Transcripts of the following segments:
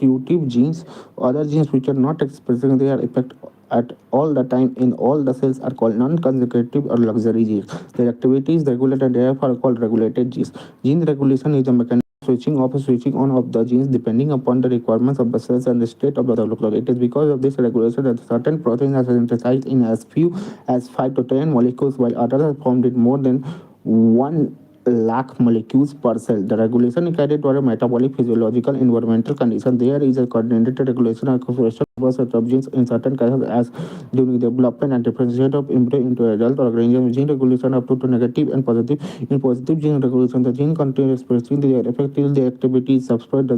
executive genes. Other genes which are not expressing their effect at all the time in all the cells are called non-consecutive or luxury genes. Their activity is regulated, therefore called regulated genes. Gene regulation is a mechanism switching off or switching on of the genes depending upon the requirements of the cells and the state of the development. It is because of this regulation that certain proteins are synthesized in as few as 5 to 10 molecules, while others are formed in more than 1 lakh molecules per cell. The regulation is carried out a metabolic, physiological, environmental condition. There is a coordinated regulation of expression of certain genes in certain cases as during the development and differentiation of embryo into adult organism. Gene regulation up to negative and positive. In positive gene regulation, the gene contains expressing the effect till the activity is subscribed.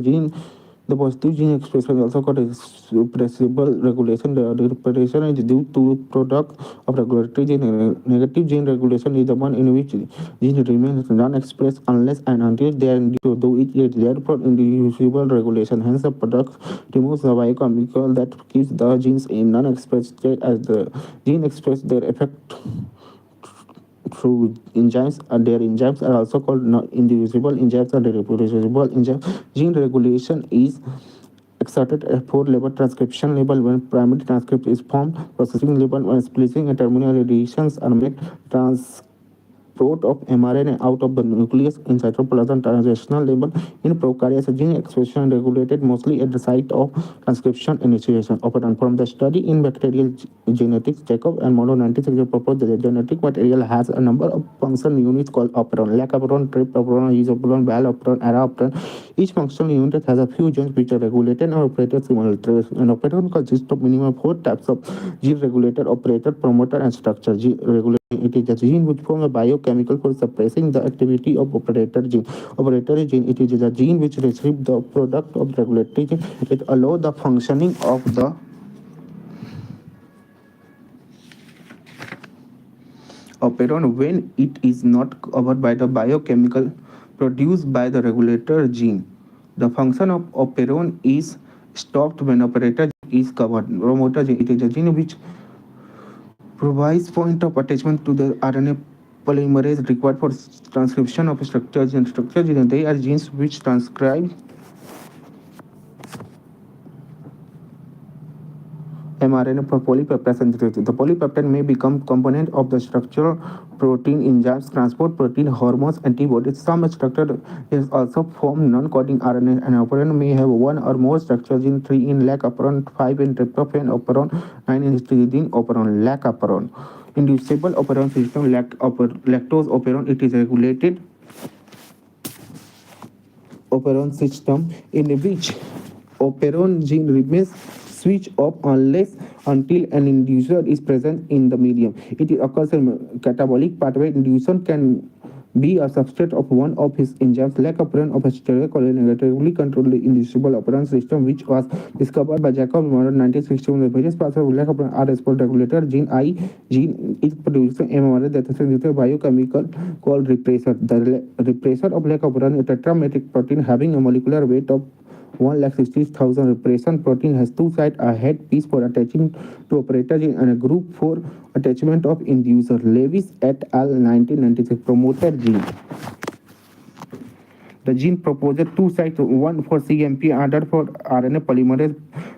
The positive gene expression is also called expressible regulation. The representation is due to product of regulatory gene. Negative gene regulation is the one in which gene remains non-expressed unless and until they are induced, though it is therefore inducible regulation. Hence, the product removes the biochemical that keeps the genes in non-expressed state as the gene express their effect through enzymes, and their enzymes are also called indivisible enzymes and reproducible enzymes. Gene regulation is exerted at 4 level: transcription level when primary transcript is formed, processing level when splicing and terminal additions are made, transport of mRNA out of the nucleus in cytoplasm, translational level in prokaryotes. Gene expression regulated mostly at the site of transcription initiation. Operand from the study in bacterial genetics, Jacob and Monod 1960 proposed that the genetic material has a number of function units called operon: lac operon, trip operon, use operon, val operon, ara operon. Each functional unit has a few genes which are regulated and operated simultaneously. An operon consists of minimum 4 types of gene: regulator, operator, promoter, and structure. Gene regulator, it is a gene which forms a biochemical for suppressing the activity of operator gene. Operator gene, it is a gene which receives the product of regulatory gene. It allows the functioning of the operon when it is not covered by the biochemical produced by the regulator gene. The function of operon is stopped when operator gene is covered. Promoter gene, it is a gene which provides point of attachment to the RNA polymerase required for transcription of structures and structure gene. They are genes which transcribe mRNA for polypeptide synthesis. The polypeptide may become component of the structural protein, enzymes, transport protein, hormones, antibodies. Some structure is also formed non-coding RNA. An operon may have 1 or more structures in 3 in lac operon, 5 in tryptophan operon, 9 in histidine operon, lac operon. Inducible operon system, lactose operon, it is regulated operon system in which operon gene remains switch off unless until an inducer is present in the medium. It occurs in catabolic pathway. Inducer can be a substrate of one of his enzymes. Lac operon of a stereochronically controlled inducible operon system, which was discovered by Jacob in 1961. The various parts of lac operon are response regulator. Gene I gene is producing mRNA that is a biochemical called repressor. The repressor of lac operon is a tetrametric protein having a molecular weight of 1,60,000. Repression protein has 2 sides: a head piece for attaching to operator gene and a group for attachment of inducer. Lewis et al. 1996. Promoter gene. The gene proposes 2 sites, one for CMP, other for RNA polymerase.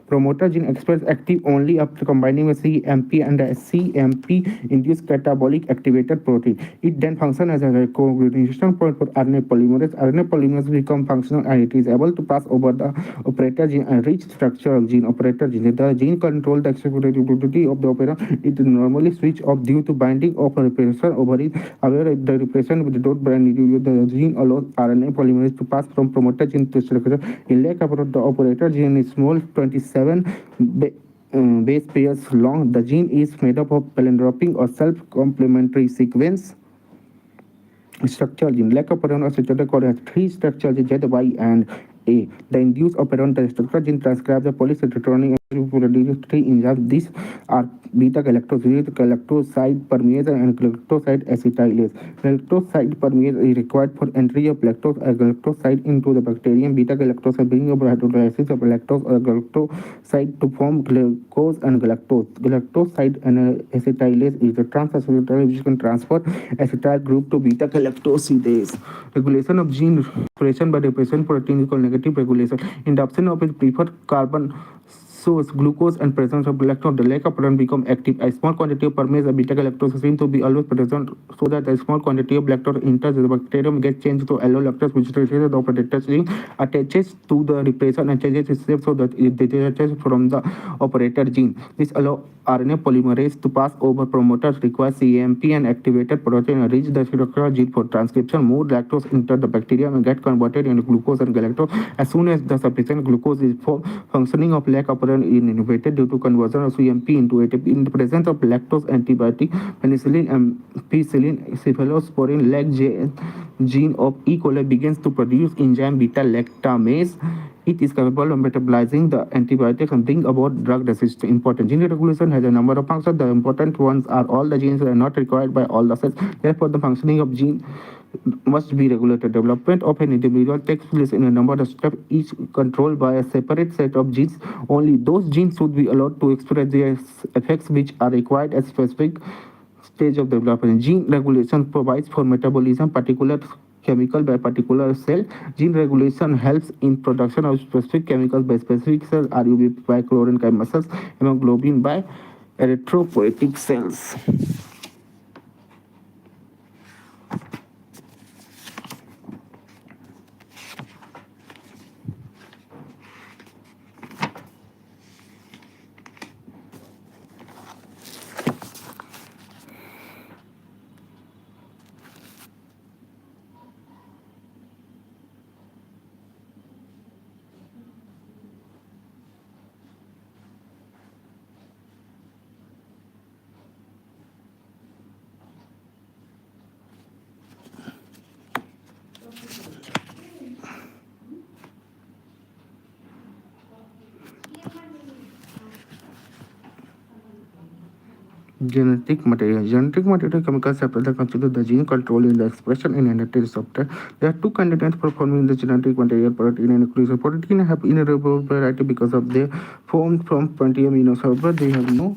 Promoter gene expressed active only after combining with CMP and a CMP-induced catabolic activated protein. It then functions as a recognition point for RNA polymerase. RNA polymerase becomes functional and it is able to pass over the operator gene and reach structure of gene operator gene. The gene controls the executability of the operator. It is normally switched off due to binding of a repressor over it. However, if the repression with the dot bind, the gene allows RNA polymerase to pass from promoter gene to structure. In lac operon, the operator gene is small, 27 base pairs long. The gene is made up of palindromic or self-complementary sequence structure gene. Lac operon or structure code has 3 structures: Z, Y, and A. The induced operon, the structure gene, transcribes the polycitotonic three enzymes. These are beta galactoside, galactoside permease, and galactoside acetylase. Galactoside permease is required for entry of lactose or galactoside into the bacterium. Beta galactoside brings about hydrolysis of lactose or galactoside to form glucose and galactose. Galactoside and acetylase is a transacetylase which can transfer acetyl group to beta galactosidase. Regulation of gene expression by repression protein is called negative regulation. In the absence of its preferred carbon source, glucose and presence of galactose, the lack of proton become active. A small quantity of permease of beta galactose seems to be always present, so that a small quantity of lactose enters the bacterium, gets changed to allolactose, which replaces the operator gene, attaches to the repression and changes its shape so that it detaches from the operator gene. This allows RNA polymerase to pass over promoters, requires CMP and activated protein and reach the structural gene for transcription. More lactose enter the bacterium and get converted into glucose and galactose. As soon as the sufficient glucose is formed, functioning of lac operon is inhibited due to conversion of CMP into ATP. In the presence of lactose, antibiotic, penicillin, ampicillin, cephalosporin, gene of E. coli begins to produce enzyme beta lactamase. It is capable of metabolizing the antibiotics and bring about drug resistance. Important gene regulation has a number of functions. The important ones are all the genes are not required by all the cells. Therefore, the functioning of gene must be regulated. Development of an individual takes place in a number of steps, each controlled by a separate set of genes. Only those genes should be allowed to express their effects which are required at specific stage of development. Gene regulation provides for metabolism, particular chemical by particular cell. Gene regulation helps in production of specific chemicals by specific cells, RUB by chlorine cells, hemoglobin by erythropoietic cells. Genetic material. Genetic material chemical substance that constitute the gene control in the expression in genetic software. There are two candidates for forming the genetic material, protein and nucleus. Protein have innumerable variety because of their formed from 20 amino acids, but they have no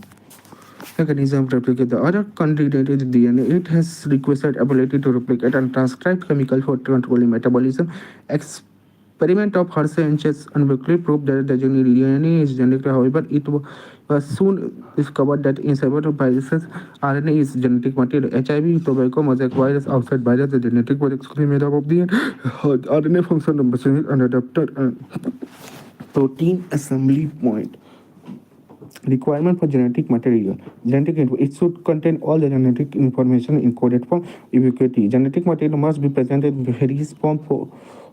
mechanism to replicate. The other candidate is DNA. It has requisite ability to replicate and transcribe chemical for controlling metabolism. Experiment of Hershey and Chase unequivocally proved that the DNA is genetic. However, it was soon discovered that in several viruses, RNA is genetic material. HIV, tobacco, mosaic virus, outside virus, the genetic was exclusively made up of the RNA function of machine and adapter and protein assembly point. Requirement for genetic material. Genetic info. It should contain all the genetic information in coded form. Ubiquity. Genetic material must be presented in various form for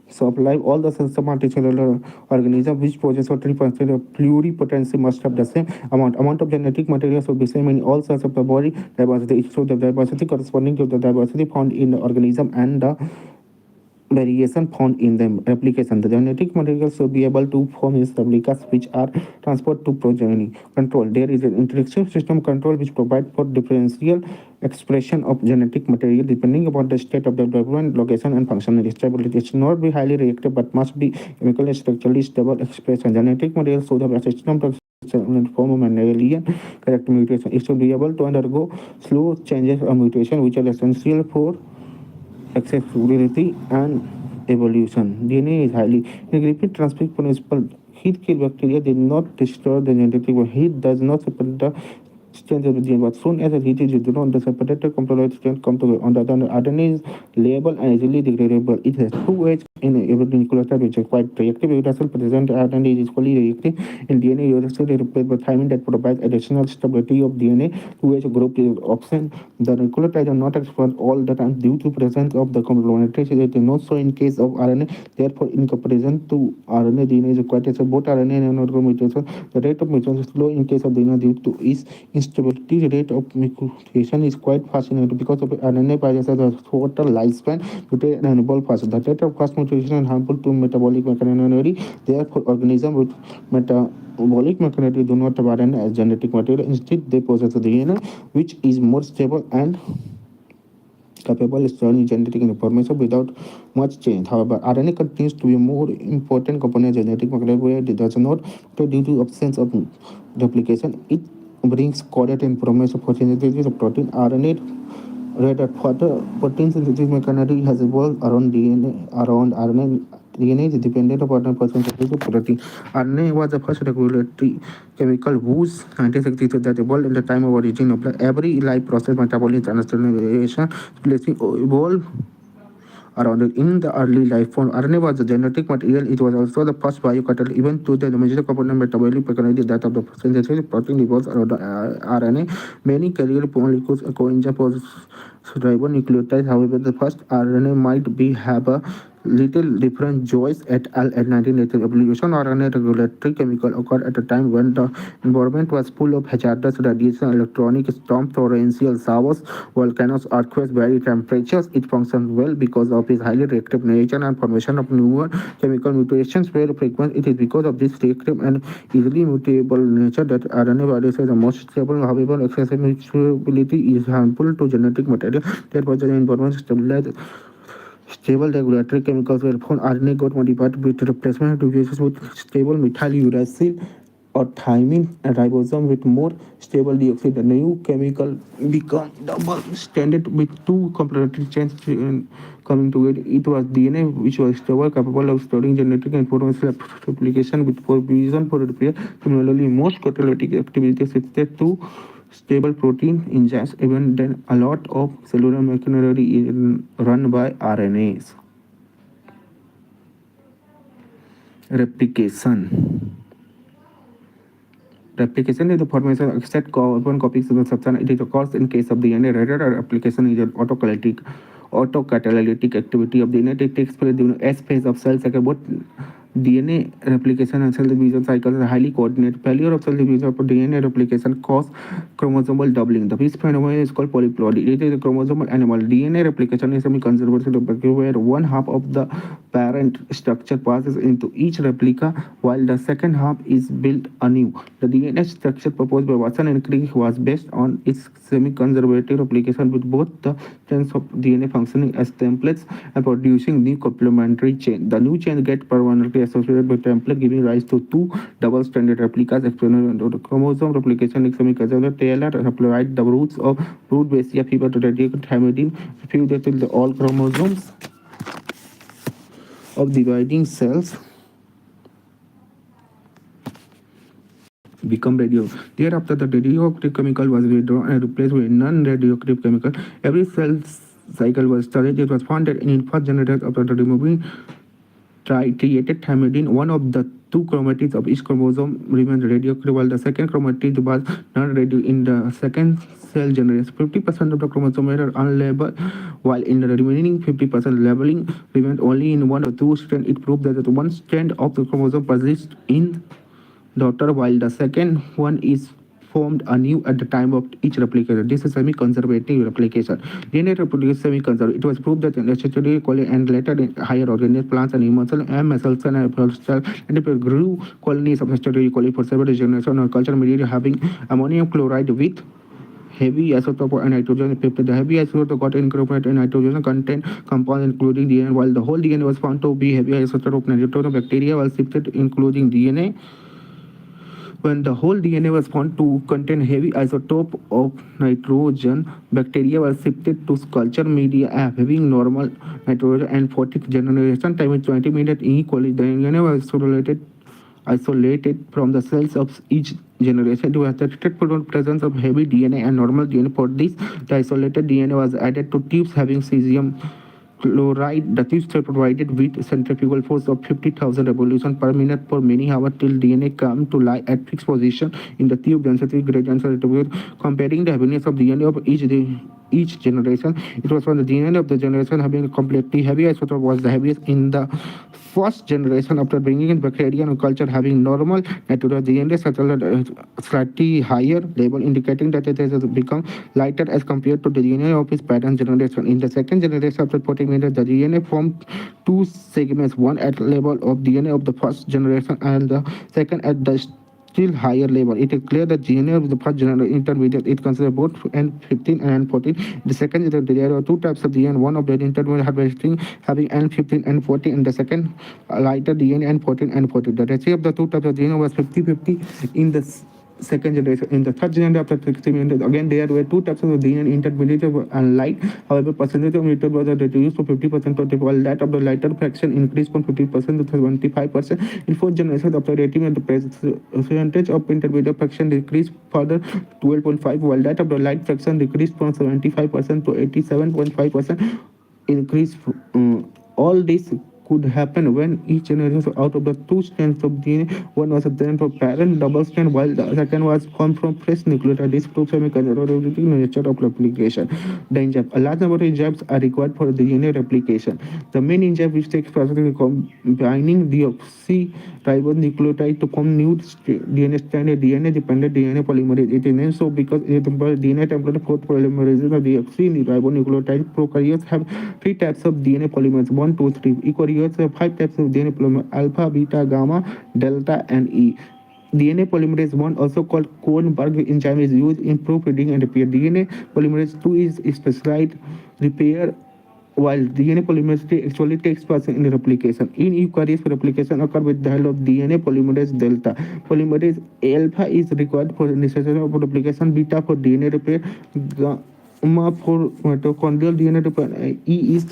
supply all the cells of multicellular organism which possess a 3% of pluripotency must have the same amount of genetic material should be same in all cells of the body. Diversity. It shows the diversity corresponding to the diversity found in the organism and the variation found in the replication. The genetic materials should be able to form replicas which are transferred to progeny. Control. There is an interactive system control which provides for differential expression of genetic material depending upon the state of the development, location, and functional stability. It should not be highly reactive but must be chemically and structurally stable expression. Genetic materials should have a system form of mammalian character mutation. It should be able to undergo slow changes or mutation which are essential for accessibility and evolution. DNA is highly rapid transfer principle. Heat kill bacteria did not destroy the genetic, but heat does not separate the strength of the gene. But soon as the heat is withdrawn, the separated component strength come together. On the other hand, RNA is labile and easily degradable. It has two edges in every nucleotide which is quite reactive. Uracil present RNA is equally reactive. In DNA, uracil is replaced by thymine that provides additional stability of DNA. Two-edge group is option. The nucleotides are not exposed all the time due to presence of the complementary. It is not so in case of RNA. Therefore, in comparison to RNA, DNA is quite as both RNA and RNA mutation. The rate of mutation is slow in case of DNA due to its instability rate of mutation is quite fascinating because of RNA viruses has a shorter lifespan mutate and evolve faster. The rate of fast mutation is harmful to metabolic machinery. Therefore, organisms with metabolic machinery do not have RNA as genetic material. Instead, they possess the DNA, which is more stable and capable of storing genetic information without much change. However, RNA continues to be a more important component of genetic material where it does not due to absence of replication. It brings coded information for synthesis of protein. RNA read that further protein synthesis mechanism has evolved around RNA. DNA is dependent upon the synthesis of protein. RNA was the first regulatory chemical whose 1962 that evolved in the time of origin of every life process, metabolism, and transformation, placing evolved around it. In the early life form, RNA was the genetic material. It was also the first biocatalyst, even though the major component metabolic mechanism that of the synthesis of protein revolves around the RNA. Many carrier molecules coenzyme ribonucleotides. However, the first RNA might be have a little different. Joyce et al. At 1980, evolution RNA regulatory chemical occurred at a time when the environment was full of hazardous radiation, electronic storms, torrential showers, volcanoes, earthquakes, very temperatures. It functions well because of its highly reactive nature and formation of new chemical mutations were frequent. It is because of this reactive and easily mutable nature that RNA virus is the most stable. However, excessive mutability is harmful to genetic material. Therefore, the environment stabilized stable regulatory chemicals were found. RNA got modified with replacement reduces with stable methyl uracil or thymine and ribosome with more stable deoxide. The new chemical become double stranded with two complementary chains coming together. It was DNA which was stable, capable of storing genetic information replication with provision for repair. Similarly, most catalytic activities shifted to stable protein enzymes. Even then, a lot of cellular machinery is run by RNAs. Replication. Replication is the formation of exact carbon copies of the substance. It occurs in case of DNA. Rather, replication is an autocatalytic activity of DNA. It takes place during S phase of cell cycle. Both DNA replication and cell division cycles are highly coordinated. Failure of cell division for DNA replication causes chromosomal doubling. This phenomenon is called polyploidy. It is a chromosomal anomaly. DNA replication is semi-conservative where one half of the parent structure passes into each replica while the second half is built anew. The DNA structure proposed by Watson and Crick was based on its semi-conservative replication with both the strands of DNA functioning as templates and producing new complementary chain. The new chain get permanently associated with template, giving rise to two double-stranded replicas. The chromosome replication is semi-conservative. Taylor applied the roots of Rudbeckia fever to radiate thymidine, fused till all chromosomes of dividing cells become radio. Thereafter, the radioactive chemical was withdrawn and replaced with non-radioactive chemical. Every cell cycle was studied. It was found that in first generation after removing triated thymidine, one of the two chromatids of each chromosome remained radioactive, while the second chromatid was non-radio. In the second cell generation, 50% of the chromosomes were unlabeled, while in the remaining 50%, labeling remained only in one or two strands. It proved that one strand of the chromosome persists in daughter, while the second one is formed anew at the time of each replication. This is semi-conservative replication. DNA replication semi-conservative. It was proved that in Escherichia coli and later in higher organisms, plants and human cells, and muscles and cells, and it grew colonies of Escherichia coli for several generations on culture media having ammonium chloride with heavy isotope and nitrogen peptide. The heavy isotope got incorporated in nitrogen content compounds including DNA, while the whole DNA was found to be heavy isotope of nitrogen. Bacteria was shifted including DNA. When the whole DNA was found to contain heavy isotope of nitrogen, bacteria was shifted to culture media having normal nitrogen and 40th generation time in 20 minutes equally. The DNA was isolated from the cells of each generation. It was detected for the presence of heavy DNA and normal DNA. For this, the isolated DNA was added to tubes having cesium chloride. The tubes were provided with centrifugal force of 50,000 revolutions per minute for many hours till DNA come to lie at fixed position in the tube. Density gradients are comparing the heaviness of DNA of each generation. It was from the DNA of the generation having a completely heavy isotope was the heaviest in the first generation after bringing in bacterial culture having normal natural DNA such as a slightly higher level, indicating that it has become lighter as compared to the DNA of its parent generation. In the second generation after putting in the DNA formed two segments, one at level of DNA of the first generation and the second at the still higher level. It is clear that DNA of the first generation intermediate it consists both N15 and N14. The second is that there are two types of DNA. One of the intermediate harvesting having N15 and 14, and the second lighter DNA N14 and 14. The ratio of the two types of DNA was 50-50 in the second generation. In the third generation after 60 minutes, again there were two types of DNA, intermediate and light. However, percentage of mutant was reduced to 50% to while that of the lighter fraction increased from 50% to 75%. In fourth generation after 80 the percentage of intermediate fraction decreased further 12.5, while that of the light fraction decreased from 75% to 87.5% increase. All this could happen when each generation out of the two strands of DNA, one was obtained from parent double strand while the second was formed from fresh nucleotide. This proves the nature of replication. The enzyme. A large number of enzymes are required for DNA replication. The main enzyme which takes place in combining deoxyribonucleotide to form new DNA strand, a DNA-dependent DNA polymerase. It is named so because DNA template for polymerase of deoxyribonucleotide. Prokaryotes have three types of DNA polymers: 1, 2, 3. Eukaryotes have five types of DNA polymers: alpha, beta, gamma, delta, and E. DNA polymerase 1, also called Kornberg enzyme, is used in proofreading and repair. DNA polymerase 2 is specialized repair, while DNA polymerase 3 actually takes place in replication. In eukaryotes, replication occurs with the help of DNA polymerase delta. Polymerase alpha is required for necessary of replication, beta for DNA repair, gamma for mitochondrial DNA repair, E is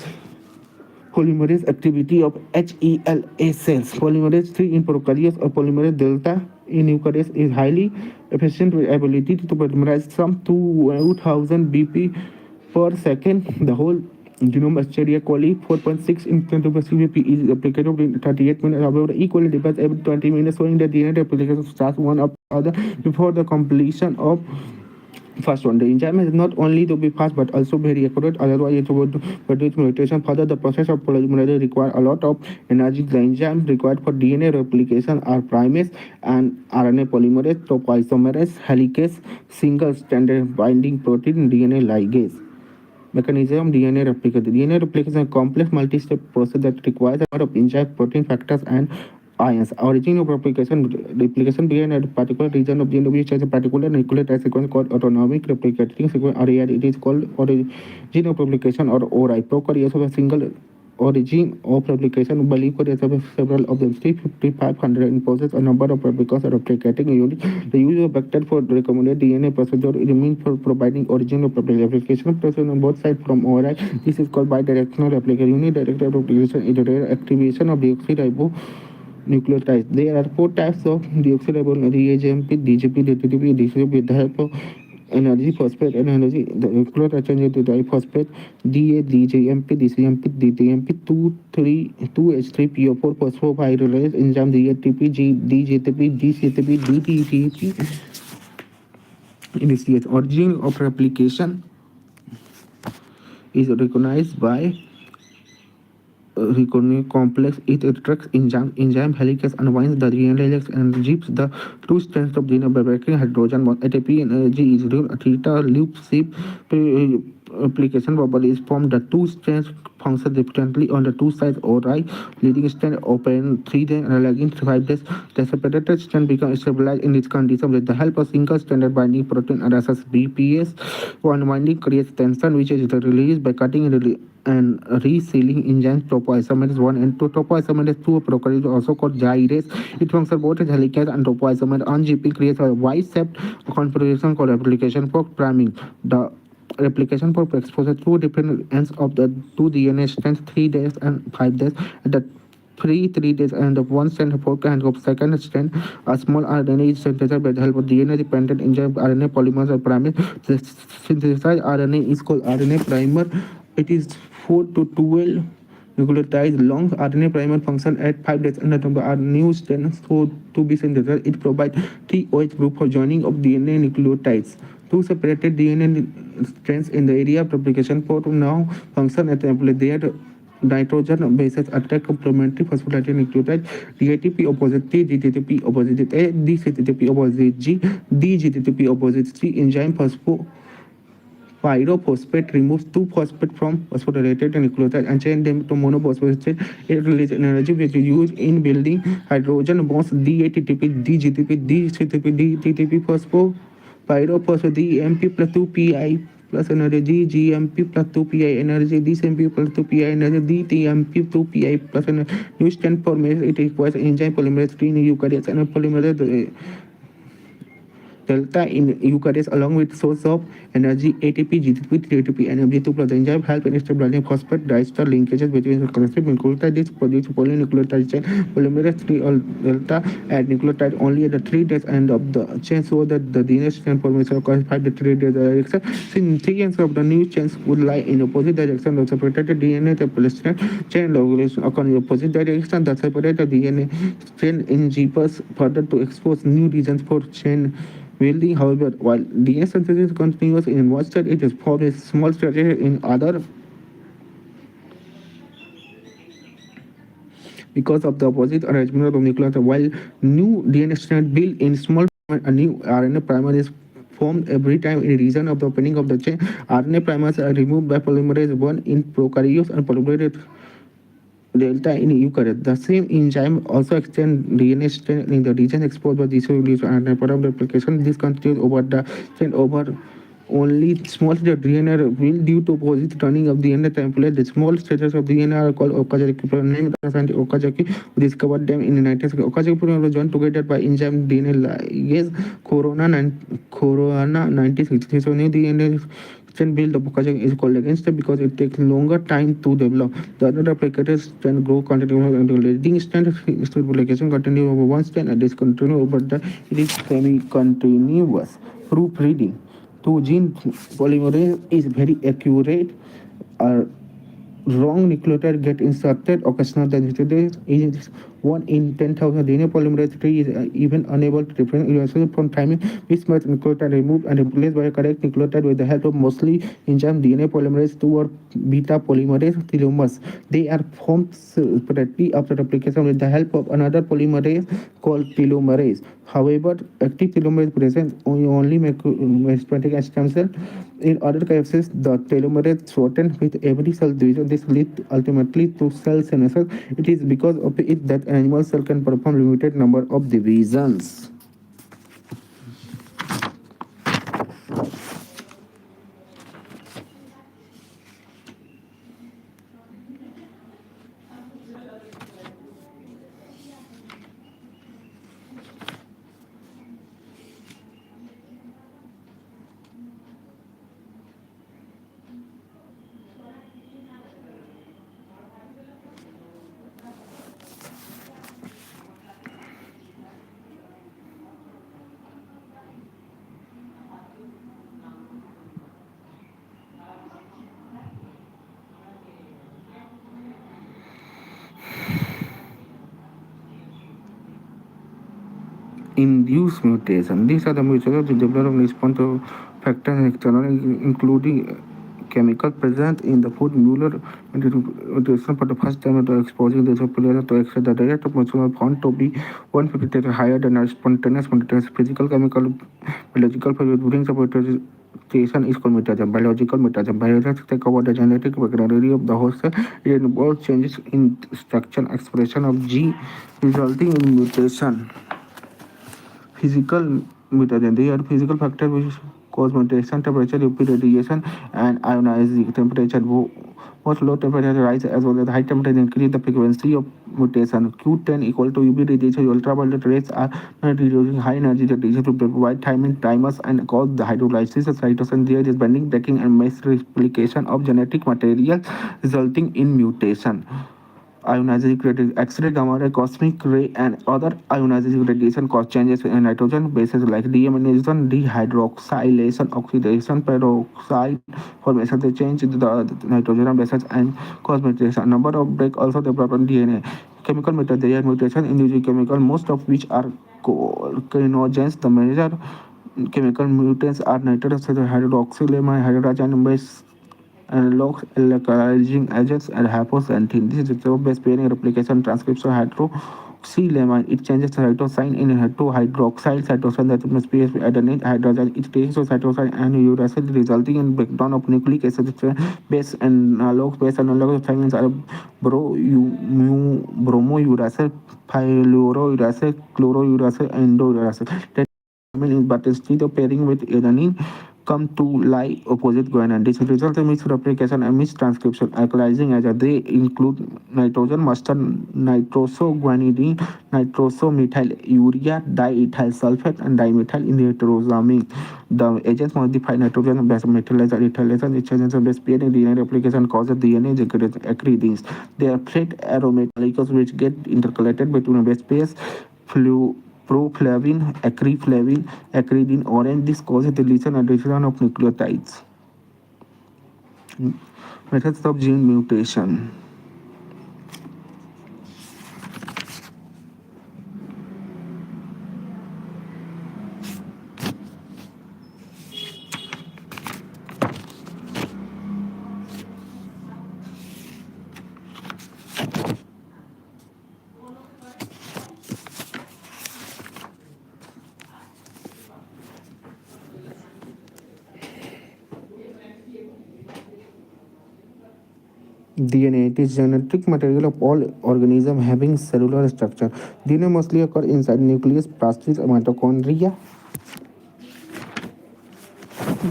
polymerase activity of HeLa cells. Polymerase 3 in prokaryotes or polymerase delta in eukaryotes is highly efficient with ability to polymerize some 2000 BP per second. The whole genome Escherichia coli 4.6 in CVP is replicated in 38 minutes. However, equally divides every 20 minutes, showing that DNA replication starts one after other before the completion of first one. The enzyme is not only to be fast but also very accurate, otherwise it would produce mutation. Further, the process of polymerization requires a lot of energy. The enzymes required for DNA replication are primase and RNA polymerase, topoisomerase, helicase, single-stranded binding protein, DNA ligase. Mechanism DNA replication. DNA replication is a complex multi-step process that requires a lot of enzyme, protein factors, and ions. Origin of replication begin at a particular region of DNA which has a particular nucleotide sequence called autonomic replicating sequence, or it is called origin of replication or ORI. Prokaryotes have a single origin of replication. Polymerase have several of them, 350-500, and possess a number of replicas or replicating units. The use of vector for recombinant DNA procedure is means for providing origin of replication process on both sides from ORI. This is called bidirectional replication. Unidirectional replication is the activation of deoxyribonucleotides. There are four types of deoxyribonucleotides: DGMP, DGP, DTP, DCP. With the help of energy phosphate and energy, the nucleotide changes to diphosphate, DA, DGMP, DCMP, DTMP, 2H3PO4 phosphorylase enzyme, DATP, DGTP, GCTP, DTTP. Initiate origin of replication is recognized by recognition complex. It attracts enzyme helicase unwinds the DNA helix and zips the two strands of DNA by breaking hydrogen bond. ATP energy is real theta loop zip application bubble is formed. The two strands function differently on the two sides. ORI leading strand open 3 days and lagging 5 days. The separated strand becomes stabilized in its condition with the help of single stranded binding protein RSS BPS. One binding creates tension which is released by cutting and resealing enzymes topoisomerase 1 and 2. Topoisomerase 2 prokaryote also called gyrase. It functions both as helicase and topoisomerase. Unzipping creates a Y-shaped configuration called replication fork priming. The replication fork exposes two different ends of the two DNA strands, 3 days and 5 days. At the 3 days and of one strand fork and of second strand, a small RNA is synthesized by the help of DNA-dependent enzyme RNA polymers or primers. The synthesized RNA is called RNA primer. It is 4 to 12 nucleotides long. RNA primer function at 5 days and are new strands so to be synthesized. It provides 3 OH group for joining of DNA nucleotides. Two separated DNA strands in the area of replication port now function at the template. They are nitrogen bases attack complementary phosphorylated nucleotide DATP opposite T, GTP opposite A, DCTP opposite G, DGTP opposite C, enzyme pyrophosphate removes two phosphate from phosphorylated nucleotides and change them to monophosphate chain. It releases energy which is used in building hydrogen bonds. DATTP, DGTP, DCTP, DTTP pyrophosphate DMP plus 2pi plus energy, GMP plus 2pi energy, DCMP plus 2pi energy, DTMP 2pi plus energy. New stand formation, it requires enzyme polymerase in eukaryotes and polymerase delta in eukaryotes along with source of energy ATP, GTP, 3ATP, and MG2 plus the enzyme help in stabilizing phosphate diester linkages between successive nucleotides. This produces polynucleotide chain. Polymerase 3 or delta add nucleotide only at the 3 days end of the chain so that the DNA strand formation occurs 5 to 3 days direction. Significance of the new chains would lie in opposite direction of separated DNA. The polystrand chain regulation occur in opposite direction. The separated DNA chain in jeepers further to expose new regions for chain building. However, while DNA synthesis continues in one state, it is formed a small structure in other because of the opposite arrangement of nucleotides. While new DNA strands build in small fragments, a new RNA primer is formed every time in a region of the opening of the chain. RNA primers are removed by polymerase 1 in prokaryotes and polymerase delta in eukaryote. The same enzyme also extends DNA strand in the region exposed by this and product replication. This continues over the strand over only small stages of DNA will due to opposite turning of DNA template. The small stages of DNA are called Okazaki protein, named after Okazaki, who discovered them in the 19th century. Okazaki protein was joined together by enzyme DNA ligase Corona 1963. So new DNA can build the Okazaki is called against it because it takes longer time to develop. The other replicators can grow continuously until leading stand replication continue over one stand and discontinue over the it is semi-continuous. Proofreading to gene polymerase is very accurate. Wrong nucleotide get inserted occasionally. The is 1 in 10,000. DNA polymerase 3 is even unable to differentiate from timing mismatch nucleotide removed and replaced by a correct nucleotide with the help of mostly enzyme DNA polymerase 2 or beta polymerase telomers. They are formed separately after replication with the help of another polymerase called telomerase. However, active telomere present only metastatic stem cell. In other cases, the telomere shortens with every cell division. This leads ultimately to cell senescence. It is because of it that an animal cell can perform limited number of divisions. Induced mutation. These are the mutations that develop response to factors and external, including chemical present in the food. Mueller mutation for the first time to exposing the population to extra the direct mutation found to be 150 higher than a spontaneous mutation. Physical, chemical, biological brings about mutation is called mutation. Biological mutation. Biologists take over the genetic machinery of the host cell. It involves changes in structure and expression of G, resulting in mutation. Physical mutation. They are physical factors which cause mutation, temperature, UV radiation, and ionizing temperature. Both low temperature rise as well as high temperature increase the frequency of mutation. Q10 equal to UV radiation. Ultraviolet rays are not reducing high energy radiation to provide timers and cause the hydrolysis of cytosine. There is bending, breaking, and mass replication of genetic material, resulting in mutation. Ionizing radiation, X-ray, gamma ray, cosmic ray, and other ionizing radiation cause changes in nitrogen bases like deamination, dehydroxylation, oxidation, peroxide formation. They change the nitrogen bases and cause mutation. Number of break also develop on DNA. Chemical mutation. They are mutation in using chemical, most of which are carcinogens. The major chemical mutants are nitrogen hydroxylamine, hydrogen base analogs, alkalizing agents, and hypoxanthine. This is the job-based pairing replication transcription hydroxylamine. It changes the cytosine in hydroxyl cytosine that must be adenine hydrogen. It takes cytosine and uracil, resulting in breakdown of nucleic acid base analogs. Base analogs thymines are bromouracil, pyrrolouracil, chlorouracil, and endouracil. But instead of pairing with adenine, come to lie opposite guanine. This results in misreplication and mistranscription. Alkalizing agents they include nitrogen, mustard, nitrosoguanidine, nitrosomethylurea, diethyl sulfate, and dimethyl nitrosamine. The agents modify nitrogen base methylates and ethylation. Each agent base pairing DNA replication causes DNA acridines. They are flat aromatic molecules which get intercalated between base pairs. Proflavin, acriflavin, acridine, orange. This causes deletion and addition of nucleotides. Methods of gene mutation. DNA it is genetic material of all organisms having cellular structure. DNA mostly occur inside nucleus, plastids, and mitochondria.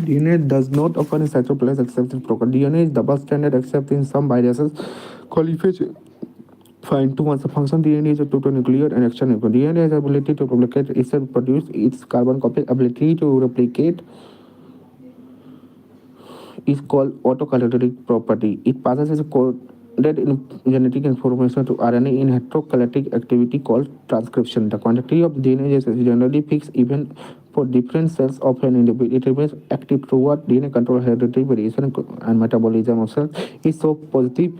DNA does not occur in cytoplasm except in prokaryotes. DNA is double stranded except in some viruses. Coliphage find two once a function. DNA is a total nuclear and extranuclear. DNA has the ability to replicate itself, produce its carbon copy. Ability to replicate is called autocatalytic property. It passes as a coded genetic information to RNA in heterocallitic activity called transcription. The quantity of DNA is generally fixed even for different cells of an individual. It remains active throughout DNA control, hereditary variation, and metabolism of cells. It shows positive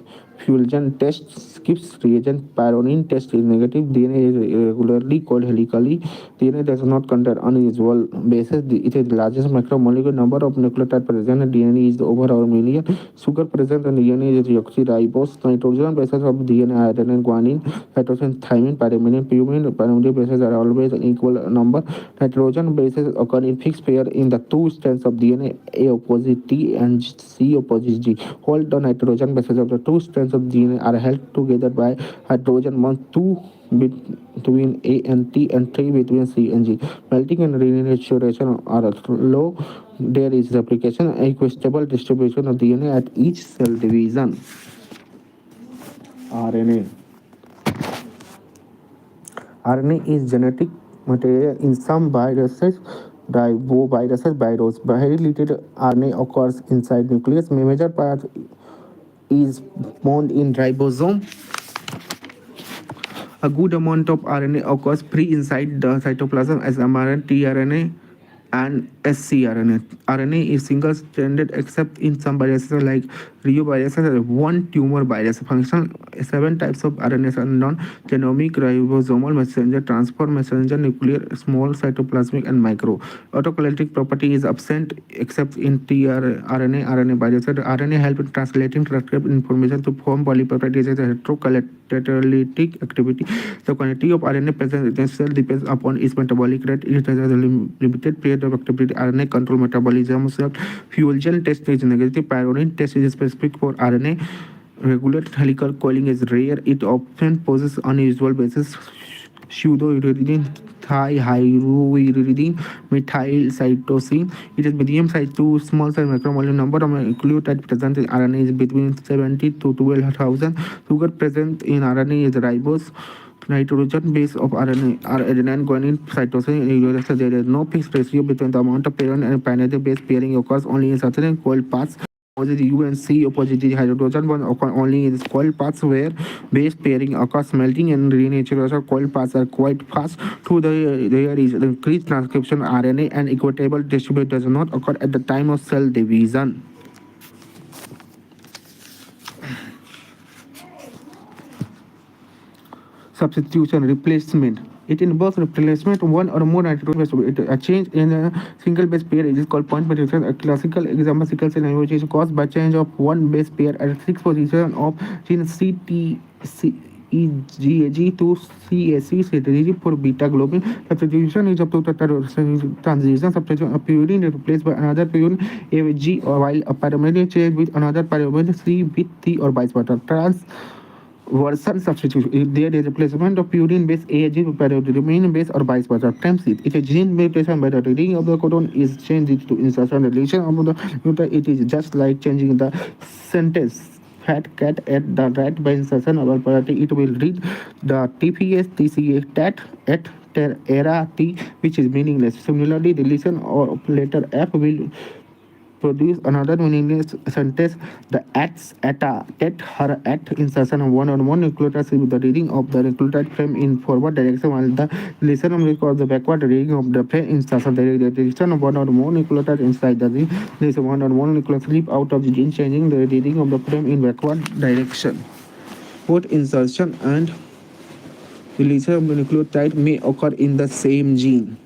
fusion test, skips reagent, pyronine test is negative. DNA is regularly called helically. DNA does not contain unusual bases. It is the largest macromolecular number of nucleotide present in DNA is over our million. Sugar present in DNA is deoxyribose. Nitrogen bases of DNA adenine, guanine, cytosine, thymine, pyrimidine, pyrimidine bases are always an equal number. Nitrogen bases occur in fixed pair in the two strands of DNA, A opposite T and C opposite G. All the nitrogen bases of the two strands of DNA are held together by hydrogen bonds, two between A and T and three between C and G. Melting and renaturation are low. There is replication and equistable distribution of DNA at each cell division. RNA. RNA is genetic material in some viruses, riboviruses, virus. Very little RNA occurs inside nucleus. Major part is bound in ribosome. A good amount of RNA occurs free inside the cytoplasm as mRNA, tRNA, and scRNA. RNA is single-stranded except in some viruses like reoviruses, one tumor virus. Function 7 types of RNA are known: genomic, ribosomal, messenger, transport messenger, nuclear, small, cytoplasmic, and micro. Autocollatic property is absent except in tRNA, RNA viruses. RNA help in translating transcript information to form polypeptide. This is a heterocatalytic activity. The quantity of RNA present in the cell depends upon its metabolic rate. It has a limited period of activity. RNA control metabolism. Fusion test is negative. Pyronine test is specific for RNA. Regular helical coiling is rare. It often poses unusual bases. Pseudouridine, thiouridine, methyl cytosine. It is medium size to small size macromolecular. Number of nucleotides present in RNA is between 70 to 12,000. Sugar present in RNA is ribose. Nitrogen base of RNA are adenine, guanine, cytosine, and uracil. There is no fixed ratio between the amount of parent and pyranidal base pairing occurs only in certain coiled paths. Opposite U and C opposite hydrogen bond occur only in coiled paths where base pairing occurs. Melting and renaturation coiled paths are quite fast. There is increased transcription RNA and equitable distribution does not occur at the time of cell division. Substitution replacement. It involves replacement of one or more nitrogen base. A change in a single base pair is called point mutation. A classical example sickle cell anemia is caused by change of one base pair at 6 position of gene CTC. EGAG to CAC strategy for beta globin. Substitution is up to the transition. Substitution of purine is replaced by another purine AG, while a pyrimidine change with another pyrimidine C with T or vice versa. Transversion substitution. If there is replacement of purine base AG with pyrimidine base or vice versa. Temsit. If a gene mutation by the reading of the codon is changed to insertion deletion of the mutant, it is just like changing the sentence fat cat at the right by insertion of priority. It will read the TPS TCA tat at era T, which is meaningless. Similarly, deletion or letter F will produce another meaningless sentence. The acts at a tet her at insertion of one or more nucleotides with the reading of the nucleotide frame in forward direction, while the deletion of records the backward reading of the frame insertion. The deletion of one or more nucleotides inside the gene. There is one or more nucleotides slip out of the gene, changing the reading of the frame in backward direction. Both insertion and deletion of the nucleotide may occur in the same gene.